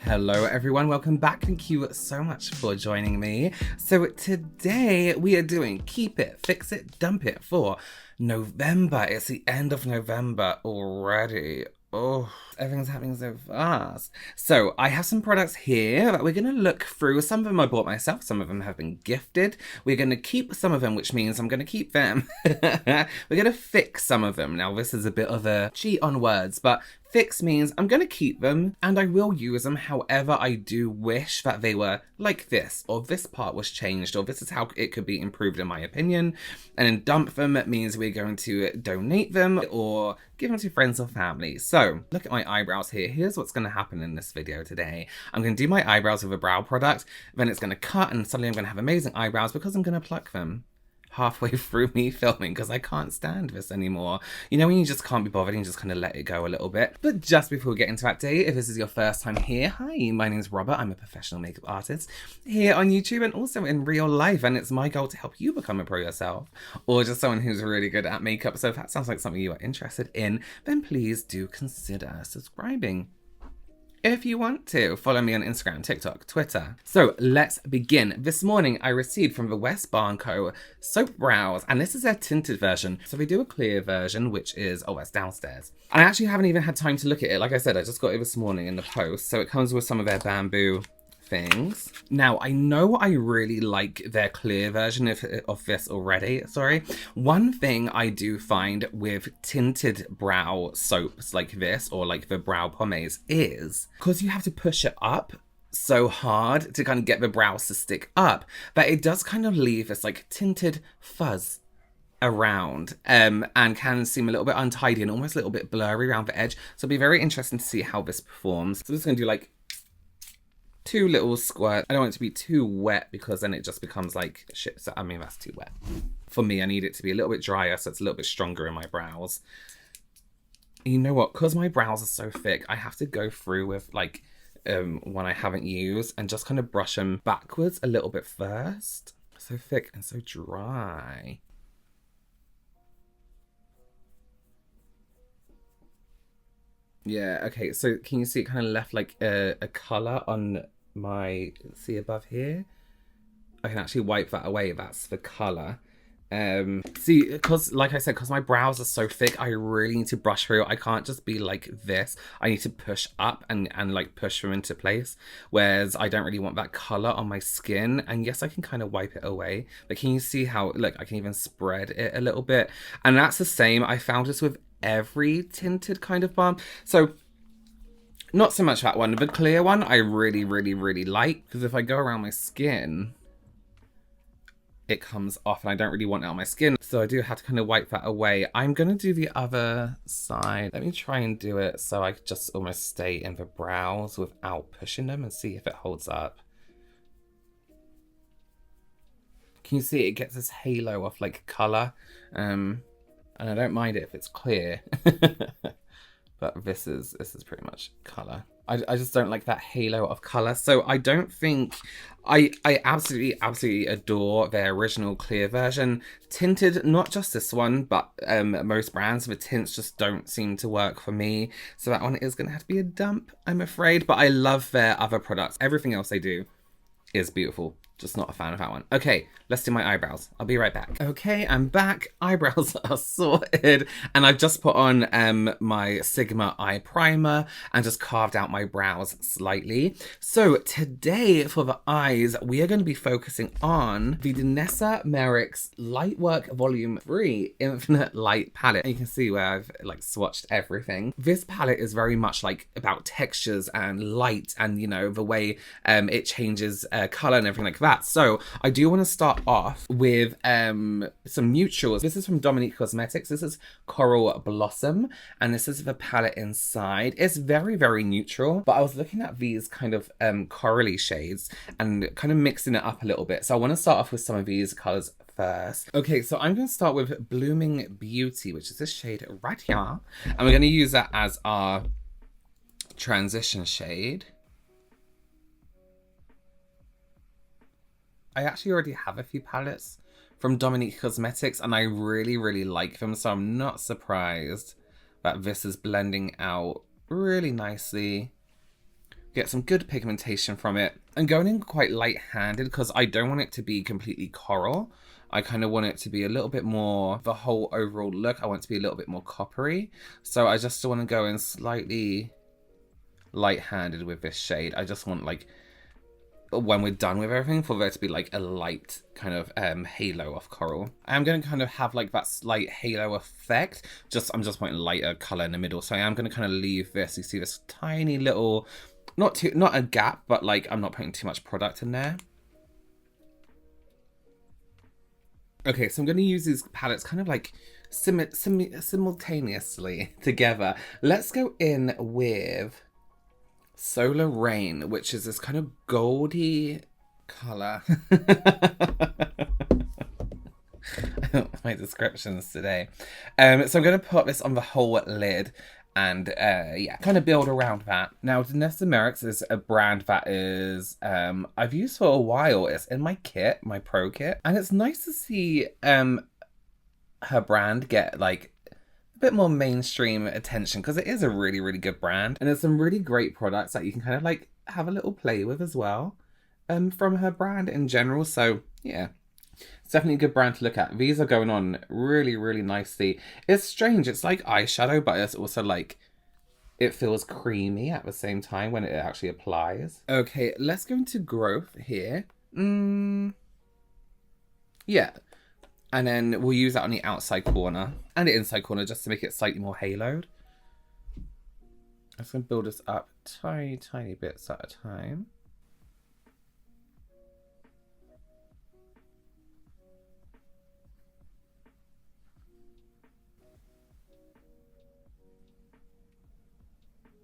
Hello everyone, welcome back. Thank you so much for joining me. So today we are doing Keep It, Fix It, Dump It for November. It's the end of November already. Oh, everything's happening so fast. So I have some products here that we're going to look through. Some of them I bought myself, some of them have been gifted. We're going to keep some of them, which means I'm going to keep them. We're going to fix some of them. Now this is a bit of a cheat on words, but fix means I'm going to keep them and I will use them. However, I do wish that they were like this, or this part was changed, or this is how it could be improved in my opinion. And then dump them means we're going to donate them or give them to friends or family. So look at my eyebrows here. Here's what's going to happen in this video today. I'm going to do my eyebrows with a brow product, then it's going to cut and suddenly I'm going to have amazing eyebrows because I'm going to pluck them halfway through me filming because I can't stand this anymore. You know when you just can't be bothered and you just kind of let it go a little bit. But just before we get into that day, if this is your first time here, hi, my name's Robert. I'm a professional makeup artist here on YouTube and also in real life, and it's my goal to help you become a pro yourself or just someone who's really good at makeup. So if that sounds like something you are interested in, then please do consider subscribing. If you want to, follow me on Instagram, TikTok, Twitter. So let's begin. This morning I received from the West Co soap brows, and this is their tinted version. So they do a clear version, which is, oh, that's downstairs. And I actually haven't even had time to look at it. Like I said, I just got it this morning in the post. So it comes with some of their bamboo things. Now, I know I really like their clear version of this already, sorry. One thing I do find with tinted brow soaps like this, or like the brow pomades, is because you have to push it up so hard to kind of get the brows to stick up, that it does kind of leave this like tinted fuzz around and can seem a little bit untidy and almost a little bit blurry around the edge. So it'll be very interesting to see how this performs. So I'm just going to do like two little squirts. I don't want it to be too wet because then it just becomes like shit. So I mean, that's too wet. For me, I need it to be a little bit drier so it's a little bit stronger in my brows. You know what? Because my brows are so thick, I have to go through with like one I haven't used and just kind of brush them backwards a little bit first. So thick and so dry. Yeah, okay, so can you see it kind of left like a colour on my, see above here? I can actually wipe that away, that's the colour. See, because like I said, because my brows are so thick, I really need to brush through. I can't just be like this. I need to push up and like push them into place. Whereas I don't really want that colour on my skin. And yes, I can kind of wipe it away. But can you see how, look, I can even spread it a little bit. And that's the same. I found this with every tinted kind of balm. So not so much that one. The clear one I really like, because if I go around my skin, it comes off and I don't really want it on my skin. So I do have to kind of wipe that away. I'm going to do the other side. Let me try and do it so I just almost stay in the brows without pushing them and see if it holds up. Can you see it gets this halo of like colour? And I don't mind it if it's clear. But this is pretty much colour. I just don't like that halo of colour. So I don't think, I absolutely adore their original clear version. Tinted, not just this one, but most brands, the tints just don't seem to work for me. So that one is going to have to be a dump, I'm afraid. But I love their other products. Everything else they do is beautiful. Just not a fan of that one. Okay, let's do my eyebrows. I'll be right back. Okay, I'm back. Eyebrows are sorted. And I've just put on my Sigma eye primer and just carved out my brows slightly. So today for the eyes, we are going to be focusing on the Danessa Myricks Lightwork Volume 3 Infinite Light Palette. And you can see where I've like swatched everything. This palette is very much like about textures and light and, you know, the way it changes color and everything like that. So I do want to start off with some neutrals. This is from Dominique Cosmetics. This is Coral Blossom, and this is the palette inside. It's very neutral, but I was looking at these kind of corally shades and kind of mixing it up a little bit. So I want to start off with some of these colors first. Okay, so I'm going to start with Blooming Beauty, which is this shade right here, and we're going to use that as our transition shade. I actually already have a few palettes from Dominique Cosmetics and I really like them, so I'm not surprised that this is blending out really nicely Get some good pigmentation from it. I'm going in quite light-handed because I don't want it to be completely coral. I kind of want it to be a little bit more, the whole overall look, I want it to be a little bit more coppery. So I just want to go in slightly light-handed with this shade. I just want, like, when we're done with everything, for there to be like a light kind of halo of coral. I am going to kind of have like that slight halo effect. I'm just putting lighter color in the middle. So I am going to kind of leave this. You see this tiny little, not a gap, but like I'm not putting too much product in there. Okay, so I'm going to use these palettes kind of like simultaneously together. Let's go in with Solar Rain, which is this kind of goldy colour. My descriptions today. So I'm going to put this on the whole lid and yeah, kind of build around that. Now, Danessa Myricks is a brand that is I've used for a while. It's in my kit, my pro kit, and it's nice to see her brand get like a bit more mainstream attention because it is a really, really good brand, and there's some really great products that you can kind of like have a little play with as well from her brand in general. So yeah, it's definitely a good brand to look at. These are going on really, really nicely. It's strange, it's like eyeshadow, but it's also like it feels creamy at the same time when it actually applies. Okay, let's go into growth here. Yeah. And then we'll use that on the outside corner and the inside corner just to make it slightly more haloed. I'm just going to build this up tiny, tiny bits at a time.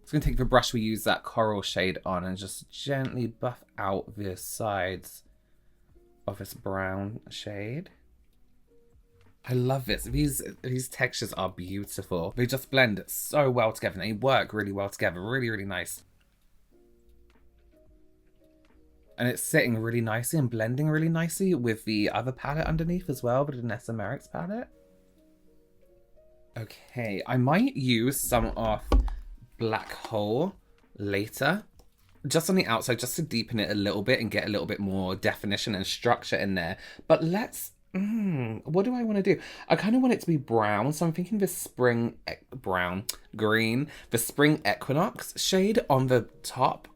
Just going to take the brush we use that coral shade on and just gently buff out the sides of this brown shade. I love this. These textures are beautiful. They just blend so well together. They work really well together. Really, really nice. And it's sitting really nicely and blending really nicely with the other palette underneath as well, the Danessa Myricks palette. Okay, I might use some of Black Hole later. Just on the outside, just to deepen it a little bit and get a little bit more definition and structure in there. But let's... what do I want to do? I kind of want it to be brown, so I'm thinking the spring green, the spring equinox shade on the top.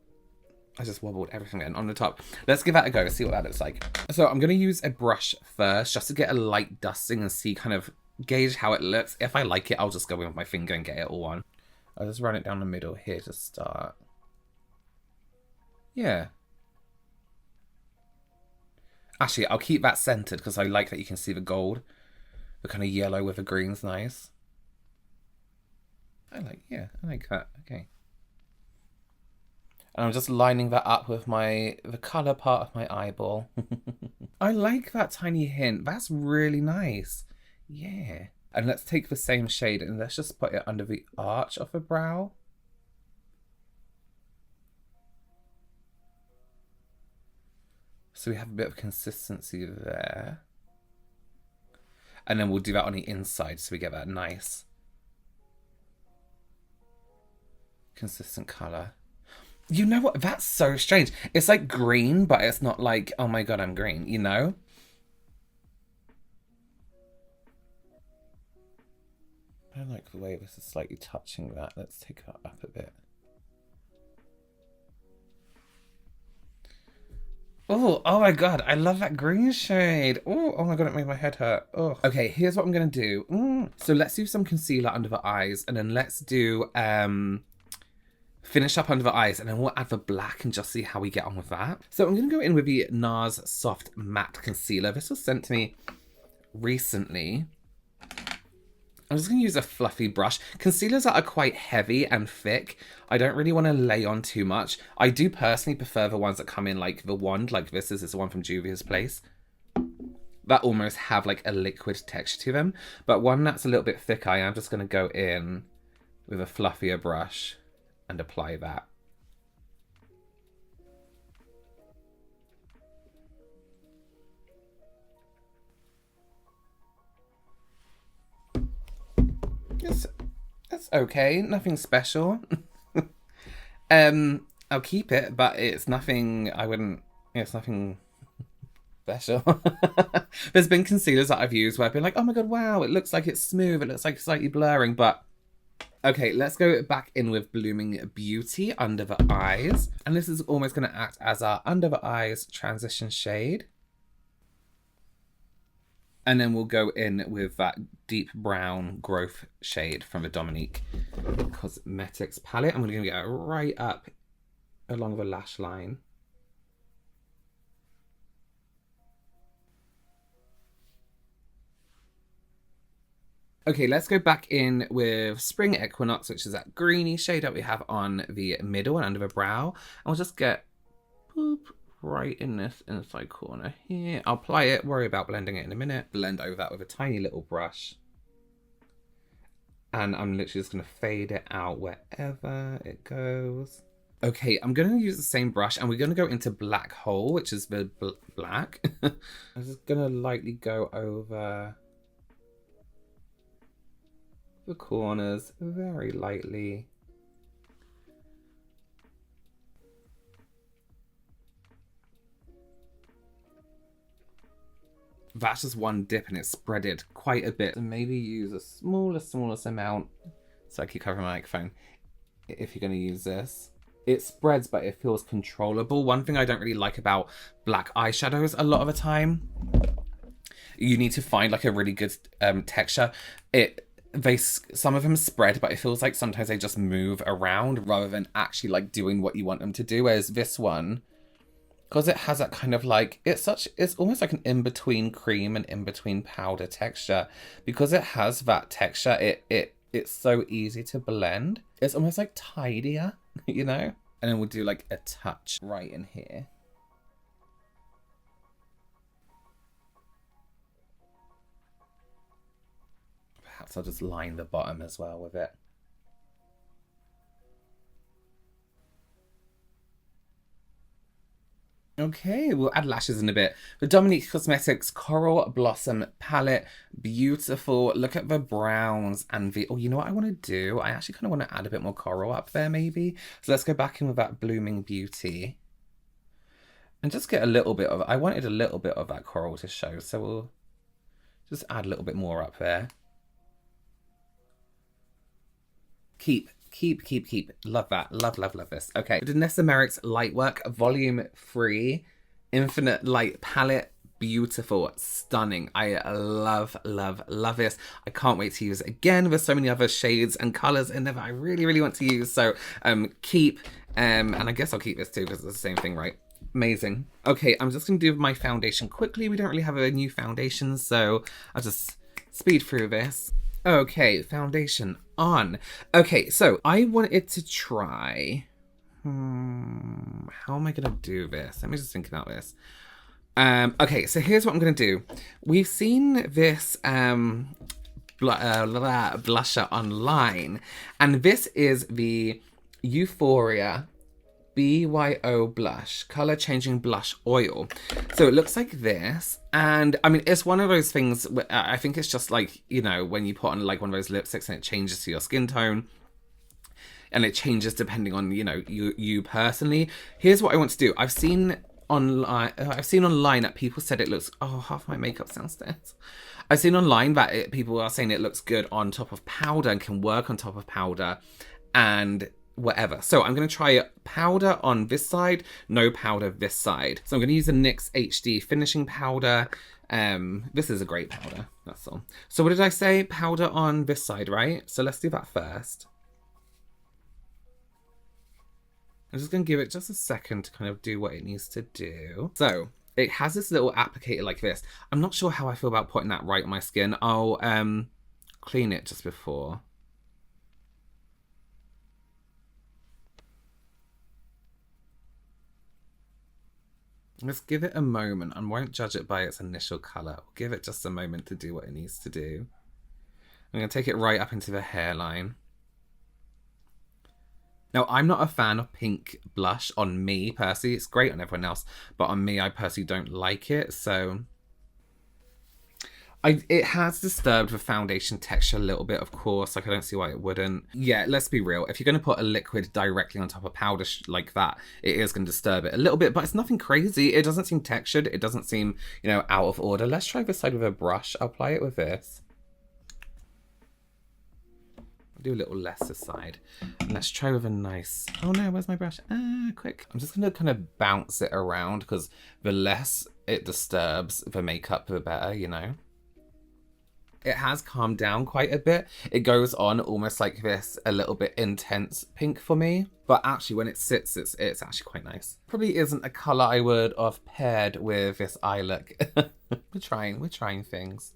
I just wobbled everything in on the top. Let's give that a go, see what that looks like. So I'm going to use a brush first just to get a light dusting and see, kind of gauge how it looks. If I like it, I'll just go in with my finger and get it all on. I'll just run it down the middle here to start. Yeah. Actually, I'll keep that centered because I like that you can see the gold. The kind of yellow with the green's nice. I like that. Okay. And I'm just lining that up with the colour part of my eyeball. I like that tiny hint. That's really nice. Yeah. And let's take the same shade and let's just put it under the arch of the brow. So we have a bit of consistency there. And then we'll do that on the inside so we get that nice consistent colour. You know what? That's so strange. It's like green, but it's not like, oh my god, I'm green, you know? I like the way this is slightly touching that. Let's take that up a bit. Oh my god, I love that green shade. Oh my god, it made my head hurt. Oh. Okay, here's what I'm gonna do. So let's do some concealer under the eyes, and then let's do finish up under the eyes, and then we'll add the black and just see how we get on with that. So I'm gonna go in with the Nars Soft Matte Concealer. This was sent to me recently. I'm just going to use a fluffy brush. Concealers that are quite heavy and thick, I don't really want to lay on too much. I do personally prefer the ones that come in like the wand, like this is the one from Juvia's Place. That almost have like a liquid texture to them. But one that's a little bit thicker, I am just going to go in with a fluffier brush and apply that. That's okay, nothing special. And I'll keep it, but it's nothing, it's nothing special. There's been concealers that I've used where I've been like, oh my god, wow, it looks like it's smooth, it looks like slightly blurring, but okay, let's go back in with Blooming Beauty under the eyes. And this is almost going to act as our under the eyes transition shade. And then we'll go in with that deep brown growth shade from the Dominique Cosmetics palette. I'm going to get it right up along the lash line. Okay, let's go back in with Spring Equinox, which is that greeny shade that we have on the middle and under the brow. And we'll just get boop, right in this inside corner here. I'll apply it, worry about blending it in a minute. Blend over that with a tiny little brush. And I'm literally just going to fade it out wherever it goes. Okay, I'm going to use the same brush and we're going to go into Black Hole, which is the black. I'm just going to lightly go over the corners very lightly. That's just one dip and it's spreaded quite a bit. So maybe use a smallest amount so I keep covering my microphone if you're going to use this. It spreads, but it feels controllable. One thing I don't really like about black eyeshadows a lot of the time, you need to find like a really good texture. Some of them spread, but it feels like sometimes they just move around rather than actually like doing what you want them to do. Whereas this one, because it has that kind of like, it's almost like an in-between cream and in-between powder texture. Because it has that texture, it's so easy to blend. It's almost like tidier, you know? And then we'll do like a touch right in here. Perhaps I'll just line the bottom as well with it. Okay, we'll add lashes in a bit. The Dominique Cosmetics Coral Blossom Palette. Beautiful. Look at the browns and the... Oh, you know what I want to do? I actually kind of want to add a bit more coral up there, maybe. So let's go back in with that Blooming Beauty. And just get a little bit of... I wanted a little bit of that coral to show, so we'll just add a little bit more up there. Keep. Love that. Love this. Okay. Danessa Myricks Lightwork Volume 3 Infinite Light Palette. Beautiful. Stunning. I love this. I can't wait to use it again. There's so many other shades and colours in there that I really want to use. So keep. And I guess I'll keep this too because it's the same thing, right? Amazing. Okay, I'm just going to do my foundation quickly. We don't really have a new foundation, so I'll just speed through this. Okay, foundation on. Okay, so I wanted to try... how am I going to do this? Let me just think about this. Okay, so here's what I'm going to do. We've seen this blusher online, and this is the Youthforia BYO blush, color changing blush oil. So it looks like this, and I mean, it's one of those things where I think it's just like, you know, when you put on like one of those lipsticks and it changes to your skin tone, and it changes depending on, you know, you personally. Here's what I want to do. I've seen online that people said it looks... Oh, half my makeup's downstairs. I've seen online that people are saying it looks good on top of powder and can work on top of powder and whatever. So I'm going to try powder on this side, no powder this side. So I'm going to use the NYX HD finishing powder. This is a great powder, that's all. So what did I say? Powder on this side, right? So let's do that first. I'm just going to give it just a second to kind of do what it needs to do. So it has this little applicator like this. I'm not sure how I feel about putting that right on my skin. I'll clean it just before. Let's give it a moment and won't judge it by its initial colour. We'll give it just a moment to do what it needs to do. I'm going to take it right up into the hairline. Now, I'm not a fan of pink blush on me, personally. It's great on everyone else, but on me, I personally don't like it, so It has disturbed the foundation texture a little bit, of course. Like, I don't see why it wouldn't. Yeah, let's be real. If you're going to put a liquid directly on top of powder like that, it is going to disturb it a little bit, but it's nothing crazy. It doesn't seem textured. It doesn't seem, you know, out of order. Let's try this side with a brush. I'll apply it with this. I'll do a little less this side. And let's try with a nice... Oh no, where's my brush? Quick. I'm just going to kind of bounce it around because the less it disturbs the makeup, the better, you know? It has calmed down quite a bit. It goes on almost like this, a little bit intense pink for me. But actually when it sits, it's actually quite nice. Probably isn't a colour I would have paired with this eye look. We're trying things.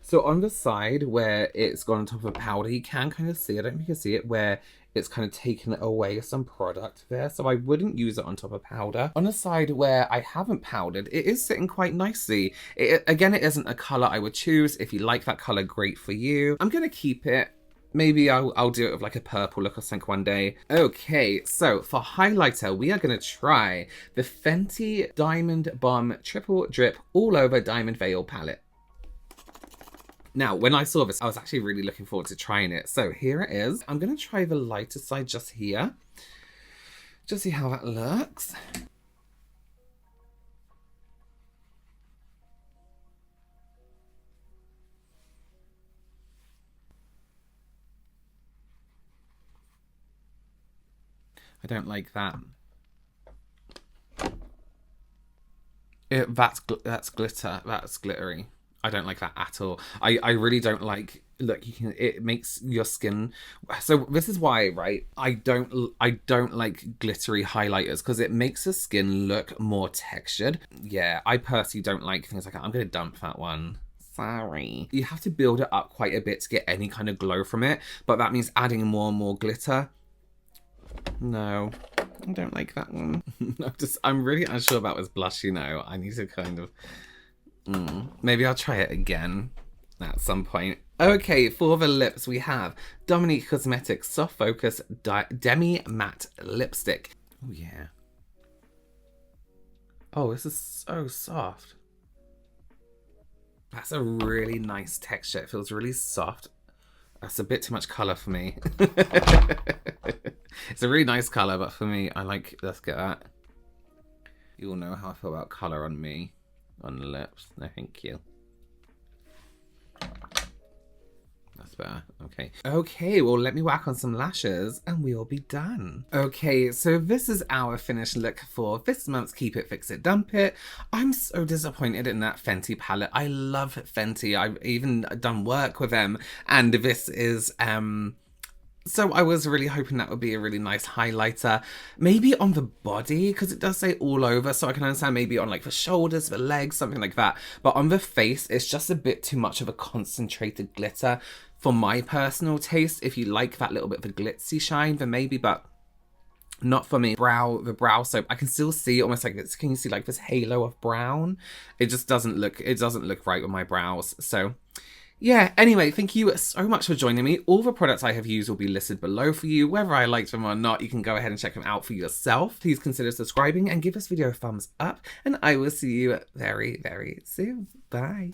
So on the side where it's gone on top of a powder, you can kind of see, I don't think you can see it, where it's kind of taken away some product there. So I wouldn't use it on top of powder. On the side where I haven't powdered, it is sitting quite nicely. Again, it isn't a colour I would choose. If you like that colour, great for you. I'm going to keep it. Maybe I'll do it with like a purple look or something one day. Okay, so for highlighter, we are going to try the Fenty Diamond Bomb Triple Drip All Over Diamond Veil palette. Now, when I saw this, I was actually really looking forward to trying it. So here it is. I'm going to try the lighter side just here. Just see how that looks. I don't like that. That's glitter. That's glittery. I don't like that at all. I really don't like, look, it makes your skin, so this is why, right, I don't like glittery highlighters because it makes the skin look more textured. Yeah, I personally don't like things like that. I'm gonna dump that one. Sorry. You have to build it up quite a bit to get any kind of glow from it, but that means adding more and more glitter. No, I don't like that one. I'm really unsure about this blush, you know. I need to kind of... maybe I'll try it again at some point. Okay, for the lips we have Dominique Cosmetics Soft Focus Demi Matte Lipstick. Oh yeah. Oh, this is so soft. That's a really nice texture. It feels really soft. That's a bit too much colour for me. It's a really nice colour, but for me, I like, let's get that. You all know how I feel about colour on me. On the lips. No, thank you. That's better. Okay. Okay, well, let me whack on some lashes and we'll be done. Okay, so this is our finished look for this month's Keep It, Fix It, Dump It. I'm so disappointed in that Fenty palette. I love Fenty. I've even done work with them, and this is so I was really hoping that would be a really nice highlighter. Maybe on the body, because it does say all over, so I can understand maybe on like the shoulders, the legs, something like that. But on the face, it's just a bit too much of a concentrated glitter for my personal taste. If you like that little bit of a glitzy shine, then maybe, but not for me. The brow soap, I can still see almost like this. Can you see like this halo of brown? It just doesn't look right with my brows. So yeah, anyway, thank you so much for joining me. All the products I have used will be listed below for you. Whether I liked them or not, you can go ahead and check them out for yourself. Please consider subscribing and give this video a thumbs up, and I will see you very, very soon. Bye.